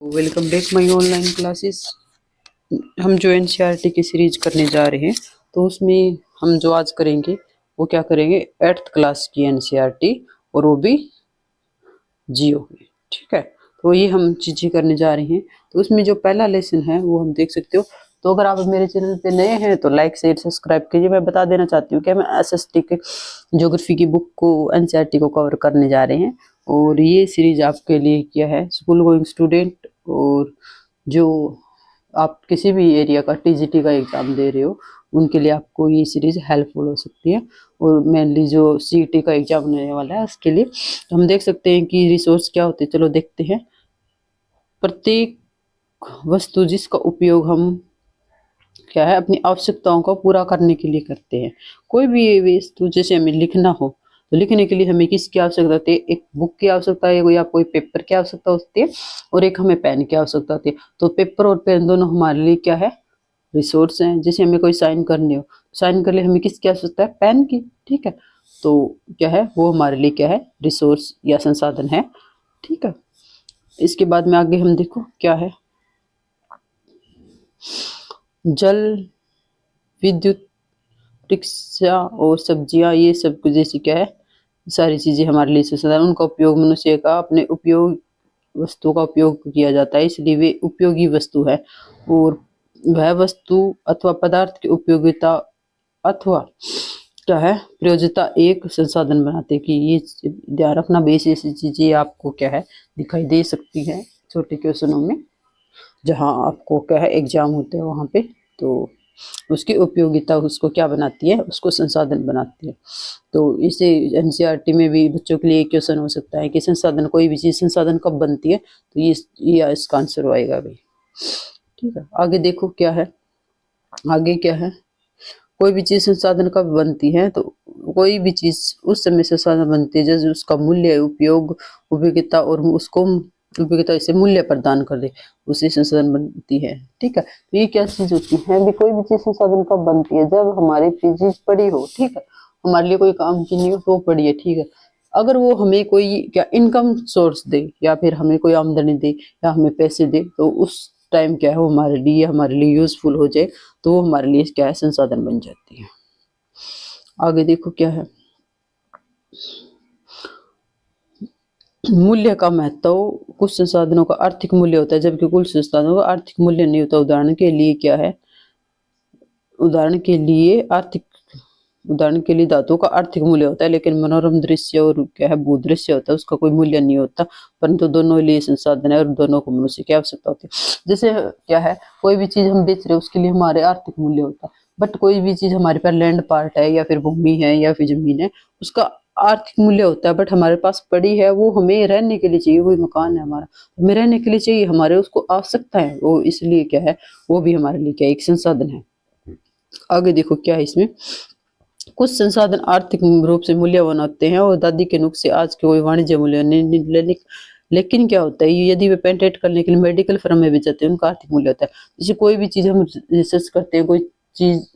Welcome back my online classes. हम जो NCERT की सीरीज करने जा रहे हैं, तो उसमें हम जो आज करेंगे वो क्या करेंगे, 8th क्लास की एनसीईआरटी, और वो भी जियो में। ठीक है, तो ये हम चीजें करने जा रहे हैं। तो उसमें जो पहला लेसन है वो हम देख सकते हो। तो अगर आप मेरे चैनल पे नए हैं तो लाइक शेयर सब्सक्राइब कीजिए। मैं बता देना चाहती हूँ कि हम एसएसटी के ज्योग्राफी की बुक को, एनसीईआरटी को कवर करने जा रहे हैं। और ये सीरीज आपके लिए क्या है, स्कूल गोइंग स्टूडेंट और जो आप किसी भी एरिया का टीजीटी का एग्जाम दे रहे हो, उनके लिए आपको ये सीरीज हेल्पफुल हो सकती है। और मेनली जो सीईटी का एग्जाम होने वाला है उसके लिए, तो हम देख सकते हैं कि रिसोर्स क्या होते हैं। चलो देखते हैं। प्रत्येक वस्तु जिसका उपयोग हम क्या है, अपनी आवश्यकताओं को पूरा करने के लिए करते हैं। कोई भी वस्तु, जैसे हमें लिखना हो तो लिखने के लिए हमें किसकी आवश्यकता होती है, एक बुक की आवश्यकता है या कोई पेपर की आवश्यकता होती है, और एक हमें पेन की आवश्यकता होती है। तो पेपर और पेन दोनों हमारे लिए क्या है, रिसोर्स हैं। जैसे हमें कोई साइन करनी हो, साइन करने हमें किसकी आवश्यकता है, पेन की। ठीक है, तो क्या है, वो हमारे लिए क्या है, रिसोर्स या संसाधन है। ठीक है, इसके बाद में आगे हम देखो क्या है, जल, विद्युत, रिक्शा और सब्जियां, ये सब कुछ जैसी क्या है, सारी चीजें हमारे लिए संसाधन, उनका उपयोग मनुष्य का अपने उपयोग वस्तु का उपयोग किया जाता है, इसलिए वे उपयोगी वस्तु है। और वह वस्तु अथवा पदार्थ की उपयोगिता अथवा क्या है, प्रयोज्यता एक संसाधन बनाते हैं। कि ये ध्यान रखना, बेस ऐसी चीजें आपको क्या है, दिखाई दे सकती है छोटे क्वेश्चनों में, जहाँ आपको क्या है एग्जाम होते हैं वहां पे। तो उसकी उपयोगिता उसको क्या बनाती है, उसको संसाधन बनाती है। तो इसे एनसीईआरटी में भी बच्चों के लिए एक क्वेश्चन हो सकता है कि संसाधन, कोई भी चीज संसाधन कब बनती है, तो ये इसका आंसर आएगा भाई। ठीक है, आगे देखो क्या है, आगे क्या है, कोई भी चीज संसाधन कब बनती है, तो कोई भी चीज उस समय संसाधन बनती है जब उसका मूल्य, उपयोग, उपयोगिता और उसको उपयोगिता इसे मूल्य प्रदान कर दे, उसी संसाधन बनती है। ठीक है, तो ये क्या चीज होती है, भी कोई भी चीज संसाधन कब बनती है, जब हमारी चीज पड़ी हो। ठीक है, हमारे लिए कोई काम की नहीं हो तो वो पड़ी है। ठीक है, अगर वो हमें कोई क्या इनकम सोर्स दे, या फिर हमें कोई आमदनी दे, या हमें पैसे दे, तो उस टाइम क्या है, वो हमारे लिए यूजफुल हो जाए, तो वो हमारे लिए क्या है, संसाधन बन जाती है। आगे देखो क्या है, मूल्य का महत्व। कुछ संसाधनों का आर्थिक मूल्य होता है जबकि कुछ संसाधनों का आर्थिक मूल्य नहीं होता। उदाहरण के लिए क्या है, उदाहरण के लिए आर्थिक, उदाहरण के लिए धातुओं का आर्थिक मूल्य होता है, लेकिन मनोरम दृश्य और क्या है, भूदृश्य होता है, उसका कोई मूल्य नहीं होता। परंतु दोनों लिए संसाधन है और दोनों को मनुष्य की आवश्यकता होती है। जैसे क्या है, कोई भी चीज हम बेच रहे हैं उसके लिए हमारे आर्थिक मूल्य होता है, बट कोई भी चीज हमारे पास लैंड पार्ट है या फिर भूमि है या फिर जमीन है, उसका आर्थिक मूल्य होता है, बट हमारे पास पड़ी है, वो हमें रहने के लिए चाहिए। वही मकान है हमारा, हमें रहने के लिए चाहिए, हमारे उसको आवश्यकता है वो, इसलिए क्या है, वो भी हमारे लिए क्या एक संसाधन है। आगे देखो क्या है इसमें, कुछ संसाधन आर्थिक रूप से मूल्यवान होते हैं और दादी के नुस्खे आज के कोई वाणिज्य मूल्य नहीं। लेकिन क्या होता है, यदि वे पेटेंट करने के लिए मेडिकल फर्म में भी जाते हैं, उनका आर्थिक मूल्य होता है। जैसे कोई भी चीज हम रिसर्च करते हैं, कोई चीज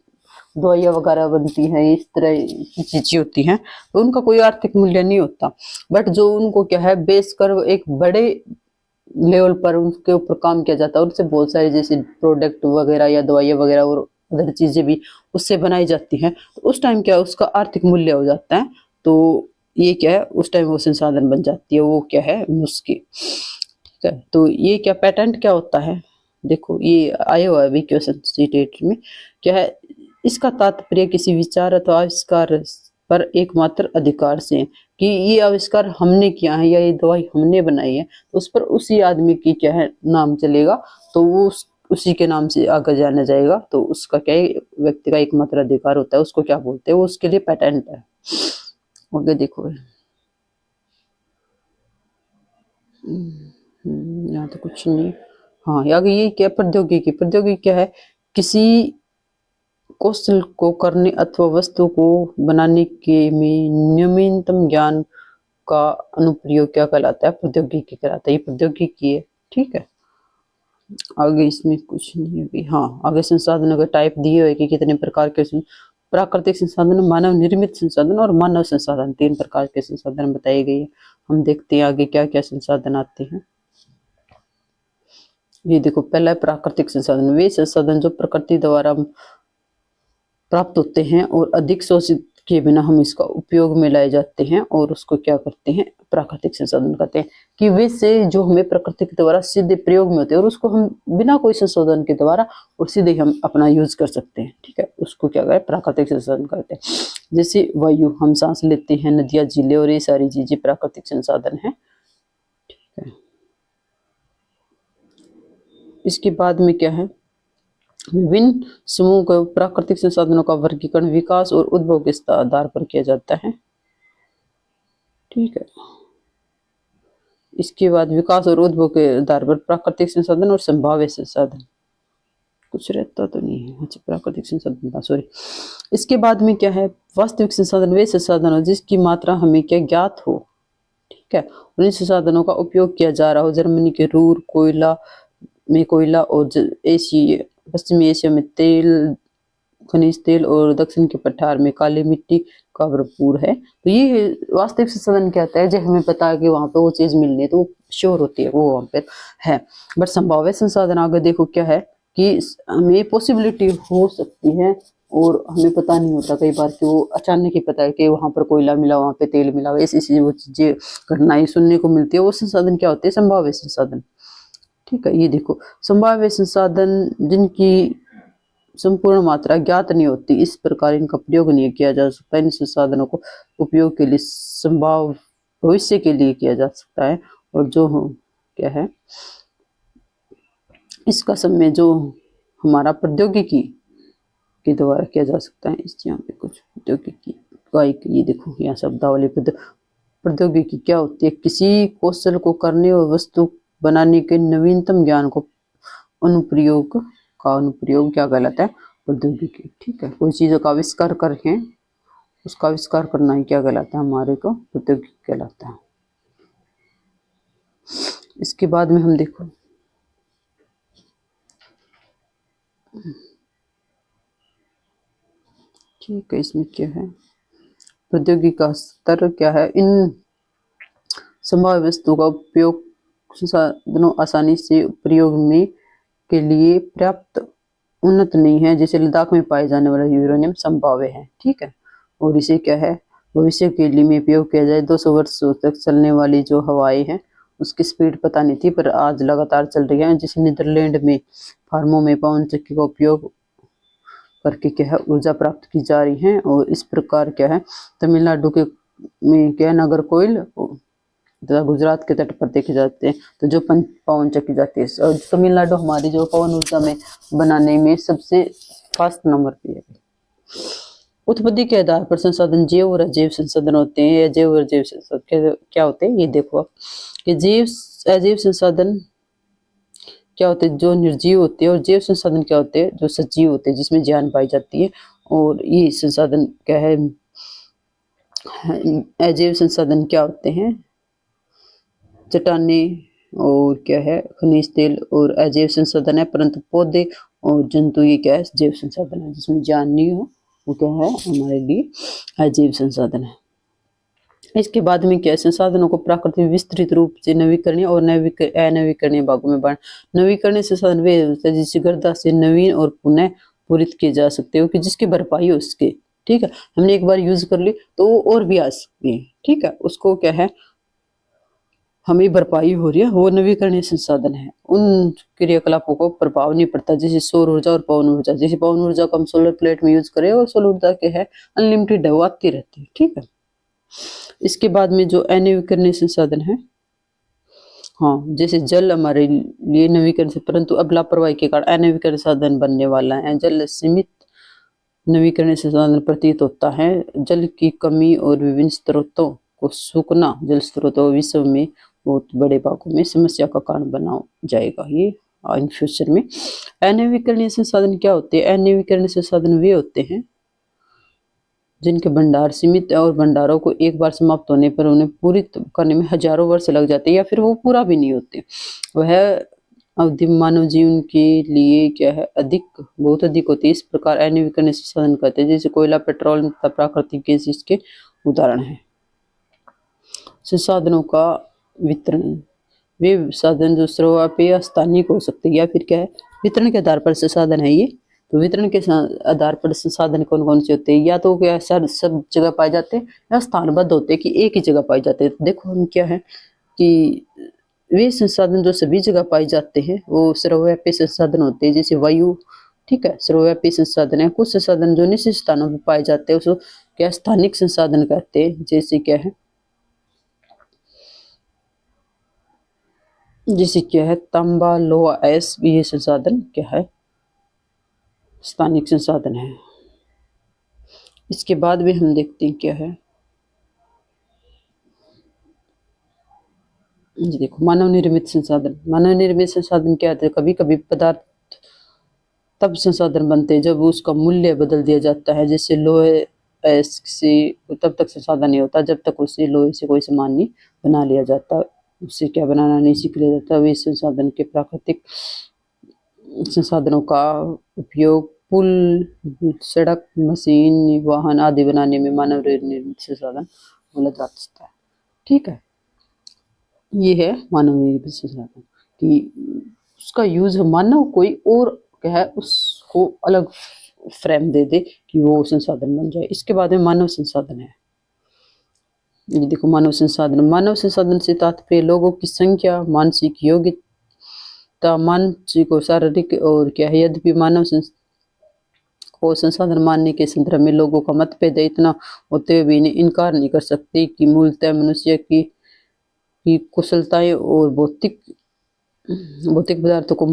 दवाइयाँ वगैरह बनती हैं, इस तरह की चीजें होती हैं, तो उनका कोई आर्थिक मूल्य नहीं होता। बट जो उनको क्या है, बेच कर एक बड़े लेवल पर उनके ऊपर काम किया जाता है, उनसे बहुत सारे जैसे प्रोडक्ट वगैरह या दवाइयाँ वगैरह और अदर चीजें भी उससे बनाई जाती हैं, तो उस टाइम क्या है, उसका आर्थिक मूल्य हो जाता है। तो ये क्या है, उस टाइम वो संसाधन बन जाती है, वो क्या है, नुस्खे। ठीक है, तो ये क्या, पेटेंट क्या होता है, देखो ये आया हुआ है भी क्वेश्चन सीटेट में। क्या है, इसका तात्पर्य किसी विचार अथवा आविष्कार पर एकमात्र अधिकार से है, कि ये आविष्कार हमने किया है या ये दवाई हमने बनाई है, तो उस पर उसी आदमी की क्या है, नाम चलेगा, तो वो उसी के नाम से आगे जाना जाएगा। तो उसका क्या है, व्यक्ति का एकमात्र अधिकार होता है, उसको क्या बोलते हैं, वो उसके लिए पेटेंट है। आगे देखो, यहाँ तो कुछ नहीं। हाँ, आगे ये क्या, प्रौद्योगिकी। प्रौद्योगिकी क्या है, किसी कौशल को करने अथवा वस्तु को बनाने के में नवीनतम ज्ञान का अनुप्रयोग क्या कहलाता है, प्रौद्योगिकी कहलाता है। ये प्रौद्योगिकी है। ठीक है, आगे इसमें कुछ नहीं है भी। हाँ, आगे संसाधनों के टाइप दिए हुए कि कितने प्रकार के प्राकृतिक संसाधन, मानव निर्मित संसाधन और मानव संसाधन, 3 प्रकार के संसाधन बताए गए हैं। हम देखते हैं आगे क्या क्या संसाधन आते हैं। ये देखो, पहला है प्राकृतिक संसाधन। वे संसाधन जो प्रकृति द्वारा प्राप्त होते हैं और अधिक शोषित किए बिना हम इसका उपयोग में लाए जाते हैं, और उसको क्या करते हैं, प्राकृतिक संसाधन कहते हैं। कि वे से जो हमें प्रकृति के द्वारा सीधे प्रयोग में होते हैं और उसको हम बिना कोई संशोधन के द्वारा और सीधे हम अपना यूज कर सकते हैं, ठीक है, उसको क्या करें, प्राकृतिक संसाधन कहते हैं। जैसे वायु हम सांस लेते हैं, नदियां, झीलें और ये सारी चीजें प्राकृतिक संसाधन है, ठीक है। इसके बाद में क्या है, विभिन्न समूह को प्राकृतिक संसाधनों का वर्गीकरण विकास और उद्भव के आधार पर किया जाता है, ठीक है। इसके बाद विकास और उद्भव के आधार पर प्राकृतिक संसाधन और संभाव्य संसाधन, कुछ रहता तो नहीं है, अच्छा प्राकृतिक संसाधन था, सॉरी। इसके बाद में क्या है, वास्तविक संसाधन वे संसाधन हो जिसकी मात्रा हमें क्या ज्ञात हो, ठीक है, और इन संसाधनों का उपयोग किया जा रहा हो। जर्मनी के रूर कोयला और पश्चिमी एशिया में तेल, खनिज तेल, और दक्षिण के पठार में काली मिट्टी का भरपूर है। तो ये वास्तविक संसाधन क्या होता है, जब हमें पता है कि वहां पे वो चीज मिलनी है तो वो श्योर होती है, वो वहां पे है। बट संभाव्य संसाधन आगे देखो क्या है, कि हमें पॉसिबिलिटी हो सकती है और हमें पता नहीं होता कई बार कि वो अचानक ही पता है कि वहां पर कोयला मिला, वहां पे तेल मिला, ऐसी वो चीजें घटनाएं सुनने को मिलती है। वो संसाधन क्या होते हैं, संभाव्य संसाधन, ठीक है। ये देखो, संभाव्य संसाधन जिनकी संपूर्ण मात्रा ज्ञात नहीं होती, इस प्रकार इनका प्रयोग नहीं किया जा सकता। इन संसाधनों को उपयोग के लिए संभाव भविष्य के लिए किया जा सकता है, और जो क्या है, इसका समय जो हमारा प्रौद्योगिकी के द्वारा किया जा सकता है। इस यहाँ पे कुछ प्रौद्योगिकी का एक, ये देखो यहाँ शब्दावली, प्रौद्योगिकी क्या होती है, किसी कौशल को करने और वस्तु बनाने के नवीनतम ज्ञान को अनुप्रयोग क्या कहलाता है, प्रौद्योगिकी, ठीक है। कोई चीजों का आविष्कार करके उसका आविष्कार करना ही क्या कहलाता है, हमारे को प्रौद्योगिकी कहलाता है। इसके बाद में हम देखो, ठीक है, इसमें क्या है, प्रौद्योगिकी का स्तर क्या है, इन संभाव्य वस्तु का उपयोग संसाधनों आसानी से प्रयोग में के लिए पर्याप्त उन्नत नहीं है। जैसे लद्दाख में पाए जाने वाला यूरेनियम संभाव्य है, ठीक है, और इसे क्या है, भविष्य के लिए में उपयोग किया जाए। 200 वर्षों तक चलने वाली जो हवाएं हैं उसकी स्पीड पता नहीं थी, पर आज लगातार चल रही है। जैसे नीदरलैंड में फार्मों में पवन चक्की का उपयोग करके क्या है, ऊर्जा प्राप्त की जा रही है। और इस प्रकार क्या है, तमिलनाडु के में क्या है, नागरकोइल तथा गुजरात के तट पर देखे जाते हैं, तो जो पवन चक्की जाती है। और तमिलनाडु हमारी जो पवन ऊर्जा में बनाने में सबसे फर्स्ट नंबर पे है। उत्पत्ति के आधार पर संसाधन जैव और अजैव संसाधन होते हैं। अजैव और जैव संसाधन क्या होते हैं, ये देखो आप, कि अजैव संसाधन क्या होते हैं, जो निर्जीव होते हैं, और जैव संसाधन क्या होते हैं, जो सजीव होते हैं, जिसमें जान पाई जाती है। और ये संसाधन क्या है, अजैव संसाधन क्या होते हैं, चट्टाने और क्या है, खनिज तेल, और अजैव संसाधन है परंतु पौधे और जंतु, ये क्या है, जैव संसाधन है। जिसमें जान नहीं हो वो क्या है, हमारे लिए अजैव संसाधन है। इसके बाद में क्या है, संसाधनों को प्राकृतिक विस्तृत रूप से नवीकरणीय और अनवीकरणीय भागों में बांट। नवीकरणीय संसाधन वे होते हैं जिससे गर्दा से नवीन और पुनः पूरित किए जा सकते हो, कि जिसकी भरपाई हो उसके, ठीक है। हमने एक बार यूज कर ली तो वो और भी आ सकती है, ठीक है, उसको क्या है, हमें भरपाई हो रही है, वो नवीकरणीय संसाधन है। उन क्रियाकलापों को प्रभाव नहीं पड़ता, जैसे सौर ऊर्जा और पवन ऊर्जा। जैसे पवन ऊर्जा को हम सोलर प्लेट में यूज करें, और सोलर ऊर्जा के है अनलिमिटेड है, वो आती रहती है, ठीक है। इसके बाद में जो अनवीकरणीय संसाधन है, हाँ, जैसे जल हमारे लिए नवीकरण से, परंतु अब लापरवाही के कारण अनवीकरणीय साधन बनने वाला है। जल सीमित नवीकरणीय संसाधन प्रतीत होता है। जल की कमी और विभिन्न स्रोतों को सूखना जल स्रोतों विश्व में बहुत बड़े भागों में समस्या का कारण बना जाएगा ये इन फ्यूचर में। अनवीकरणीय संसाधन क्या होते हैं, अनवीकरणीय संसाधन वे होते हैं जिनके भंडार सीमित है, और भंडारों को एक बार समाप्त होने पर उन्हें पूरी करने में हजारों वर्ष लग जाते हैं, या फिर वो पूरा भी नहीं होते। वह अवधि मानव जीवन के लिए क्या है, बहुत अधिक होती है। इस प्रकार अनवीकरणीय संसाधन कहते हैं, जैसे कोयला, पेट्रोल तथा प्राकृतिक गैस इसके उदाहरण है। संसाधनों का वितरण, वे साधन जो सर्वव्यापी स्थानिक हो सकते हैं या फिर क्या है वितरण के आधार पर संसाधन है ये। तो वितरण के आधार पर संसाधन कौन कौन से होते हैं, या तो क्या सब जगह पाए जाते हैं या स्थानबद्ध होते हैं कि एक ही जगह पाए जाते हैं। देखो हम क्या है कि वे संसाधन जो सभी जगह पाए जाते हैं वो सर्वव्यापी संसाधन होते हैं, जैसे वायु, ठीक है, सर्वव्यापी संसाधन है। कुछ संसाधन जो निश्चित स्थानों पर पाए जाते हैं उसको क्या स्थानिक संसाधन कहते हैं, जैसे क्या है तांबा लोहा ऐस, ये संसाधन क्या है स्थानिक संसाधन है। इसके बाद भी हम देखते हैं क्या है, जी देखो मानव निर्मित संसाधन। मानव निर्मित संसाधन क्या होता है, कभी कभी पदार्थ तब संसाधन बनते हैं जब उसका मूल्य बदल दिया जाता है, जैसे लोहे ऐसे तब तक संसाधन नहीं होता जब तक उसे लोहे से कोई सामान नहीं बना लिया जाता, उससे क्या बनाना नहीं सीख लिया जाता। वे संसाधन के प्राकृतिक संसाधनों का उपयोग पुल, सड़क, मशीन, वाहन आदि बनाने में मानव निर्मित संसाधन बोला जा सकता है, ठीक है। ये है मानव निर्मित संसाधन कि उसका यूज मानव कोई और क्या है उसको अलग फ्रेम दे दे कि वो संसाधन बन जाए। इसके बाद में मानव संसाधन है, ये देखो मानव संसाधन। मानव संसाधन से तात्पर्य लोगों की संख्या, मानसिक योग्यता, मानसिक और शारीरिक और क्या है। यद्यपि मानव को संसाधन मानने के संदर्भ में लोगों का मतभेद है, इतना होते हुए इन्हें इनकार नहीं कर सकते कि मूलतः मनुष्य की कुशलताएं और भौतिक भौतिक पदार्थों को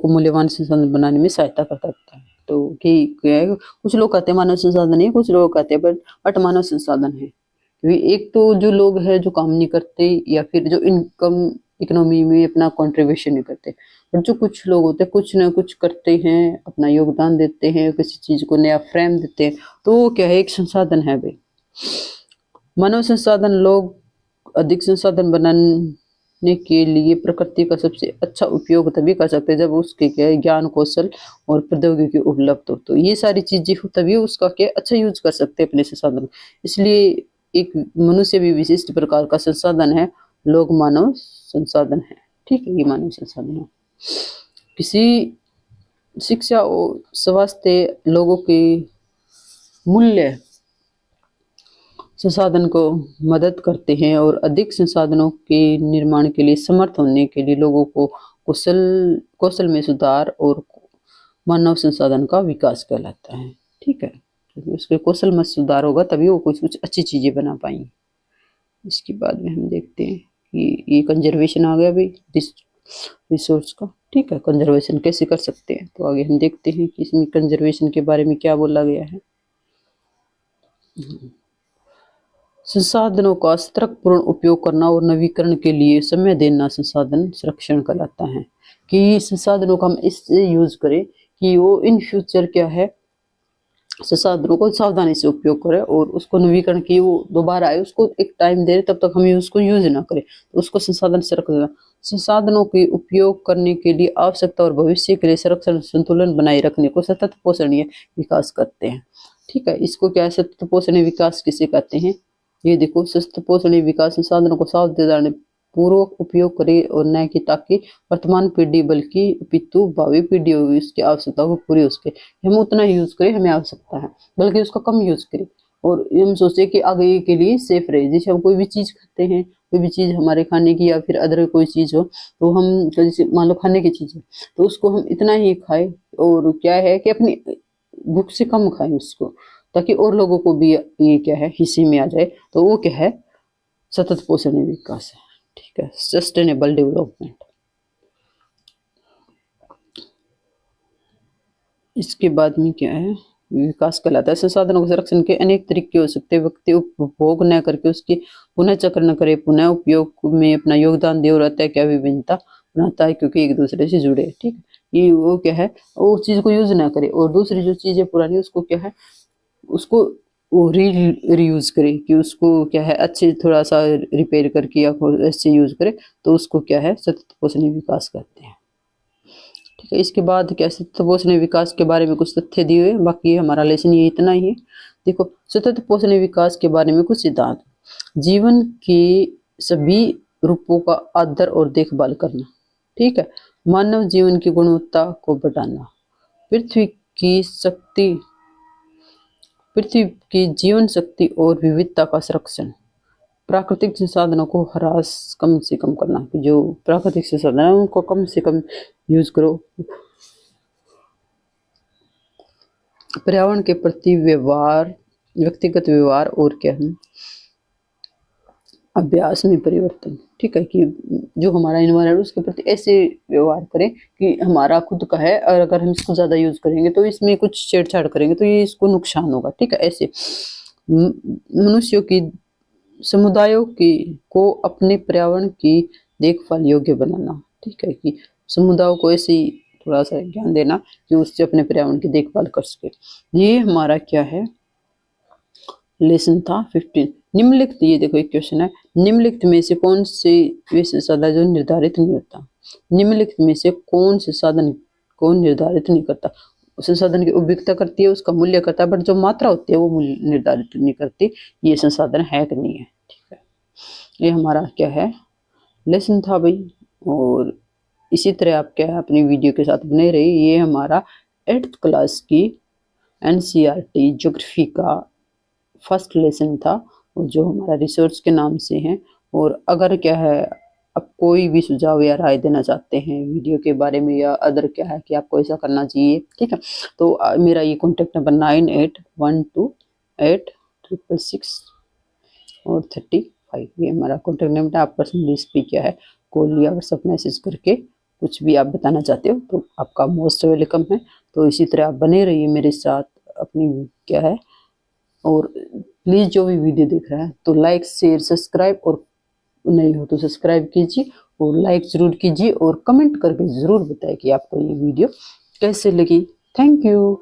मूल्यवान संसाधन बनाने में सहायता करता है। तो कि क्या है, कुछ लोग कहते हैं मानव संसाधन है, कुछ लोग कहते हैं बट मानव संसाधन है। क्योंकि एक तो जो लोग हैं जो काम नहीं करते या फिर जो इकोनॉमी में अपना कंट्रीब्यूशन नहीं करते, बट जो कुछ लोग होते हैं कुछ ना कुछ करते हैं, अपना योगदान देते हैं, किसी चीज को नया फ्रेम देते हैं, तो वो क्या है एक संसाधन है भाई। मानव संसाधन लोग अधिक संसाधन बनाने के लिए प्रकृति का सबसे अच्छा उपयोग तभी कर सकते हैं जब उसके क्या ज्ञान, कौशल और प्रौद्योगिकी उपलब्ध हो। तो ये सारी चीजें हो तभी उसका क्या अच्छा यूज कर सकते हैं अपने संसाधन। इसलिए एक मनुष्य भी विशिष्ट प्रकार का संसाधन है, लोग मानव संसाधन है, ठीक है, ये मानव संसाधन है। किसी शिक्षा और स्वास्थ्य लोगों के मूल्य संसाधन को मदद करते हैं और अधिक संसाधनों के निर्माण के लिए समर्थ होने के लिए लोगों को कौशल में सुधार और मानव संसाधन का विकास कहलाता है, ठीक है। क्योंकि उसके कौशल में सुधार होगा तभी वो कुछ अच्छी चीजें बना पाएंगे। इसके बाद में हम देखते हैं कि ये कंजर्वेशन आ गया भाई रिसोर्स का, ठीक है। कंजर्वेशन कैसे कर सकते हैं, तो आगे हम देखते हैं कि इसमें कंजर्वेशन के बारे में क्या बोला गया है। संसाधनों का सतर्कपूर्ण उपयोग करना और नवीकरण के लिए समय देना संसाधन संरक्षण कहलाता है। कि संसाधनों का हम इससे यूज करें कि वो इन फ्यूचर क्या है संसाधनों को सावधानी से उपयोग करें और उसको नवीकरण की वो दोबारा आए, उसको एक टाइम दे तब तक हम उसको यूज ना करें, तो उसको संसाधन संरक्षण। संसाधनों के उपयोग करने के लिए आवश्यकता और भविष्य के लिए संरक्षण संतुलन बनाए रखने को सतत पोषणीय विकास करते हैं, ठीक है। इसको क्या है सतत पोषणीय विकास किसे कहते हैं, ये देखो सतत पोषणीय विकास संसाधनों को सावधानी पूर्वक उपयोग करे और न कि ताकि वर्तमान पीढ़ी बल्कि अपितु भावी पीढ़ी होगी इसकी आवश्यकता को पूरी हो सके। हम उतना यूज करें हमें आवश्यकता है बल्कि उसका कम यूज करें और हम सोचे कि आगे के लिए सेफ रहे। जैसे हम कोई भी चीज खाते हैं, कोई भी चीज हमारे खाने की या फिर अदर कोई चीज हो, तो हम जैसे मान लो खाने की चीज है तो उसको हम इतना ही खाएं और क्या है कि अपनी भूख से कम खाएं उसको, ताकि और लोगों को भी ये क्या है हिस्से में आ जाए। तो वो क्या है सतत पोषणीय विकास है, ठीक है, सस्टेनेबल डेवलपमेंट। इसके बाद में क्या है विकास कहलाता है। संसाधनों के संरक्षण के अनेक तरीके हो सकते हैं। व्यक्ति उपभोग न करके उसकी पुनः चक्र न करे, पुनः उपयोग में अपना योगदान दे और रहता क्या विभिन्नता बनाता है क्योंकि एक दूसरे से जुड़े, ठीक है। ये वो क्या है वो चीज को यूज ना करे और दूसरी जो चीज है पुरानी उसको क्या है उसको वो रीयूज करे कि उसको क्या है अच्छे थोड़ा सा रिपेयर करके या अच्छे यूज करे, तो उसको क्या है सतत पोषणीय विकास कहते हैं, ठीक है। इसके बाद क्या सतत पोषणीय विकास के बारे में कुछ तथ्य दिए हुए, बाकी हमारा लेसन ये इतना ही है। देखो सतत पोषणीय विकास के बारे में कुछ सिद्धांत। जीवन के सभी रूपों का आदर और देखभाल करना, ठीक है। मानव जीवन की गुणवत्ता को बढ़ाना, पृथ्वी की शक्ति, पृथ्वी की जीवन शक्ति और विविधता का संरक्षण, प्राकृतिक संसाधनों को ह्रास कम से कम करना, कि जो प्राकृतिक संसाधन है उनको कम से कम यूज करो। पर्यावरण के प्रति व्यवहार, व्यक्तिगत व्यवहार और क्या है, अभ्यास में परिवर्तन, ठीक है। कि जो हमारा इन्वायरमेंट उसके प्रति ऐसे व्यवहार करें कि हमारा खुद का है, और अगर हम इसको ज़्यादा यूज़ करेंगे तो इसमें कुछ छेड़छाड़ करेंगे तो ये इसको नुकसान होगा, ठीक है। ऐसे मनुष्यों की समुदायों की को अपने पर्यावरण की देखभाल योग्य बनाना, ठीक है। कि समुदायों को ऐसे ही थोड़ा सा ज्ञान देना कि उससे अपने पर्यावरण की देखभाल कर सके। ये हमारा क्या है, लेसन था 15। निम्नलिखित, ये देखो एक क्वेश्चन है, निम्नलिखित में से कौन से वे संसाधन जो निर्धारित नहीं होता, निम्नलिखित में से कौन से साधन को निर्धारित नहीं करता। संसाधन की उपयोगिता करती है, उसका मूल्य करता है, बट जो मात्रा होती है वो मूल्य निर्धारित नहीं करती, ये संसाधन है कि नहीं है, ठीक है। ये हमारा क्या है, लेसन था भाई। और इसी तरह आप क्या है अपनी वीडियो के साथ बने रहिए। ये हमारा 8th क्लास की NCERT ज्योग्राफी का फर्स्ट लेसन था, और जो हमारा रिसोर्स के नाम से है। और अगर क्या है आप कोई भी सुझाव या राय देना चाहते हैं वीडियो के बारे में, या अदर क्या है कि आपको ऐसा करना चाहिए, ठीक है, तो मेरा ये कॉन्टेक्ट नंबर 98128666 और 35, ये हमारा कॉन्टेक्ट नंबर है। आप पर्सनली इस पर क्या है कॉल या व्हाट्सएप मैसेज करके कुछ भी आप बताना चाहते हो तो आपका मोस्ट वेलकम है। तो इसी तरह आप बने रहिए मेरे साथ अपनी क्या है, और प्लीज़ जो भी वीडियो देख रहा है तो लाइक शेयर सब्सक्राइब, और नहीं हो तो सब्सक्राइब कीजिए और लाइक ज़रूर कीजिए, और कमेंट करके ज़रूर बताएं कि आपको ये वीडियो कैसे लगी। Thank you.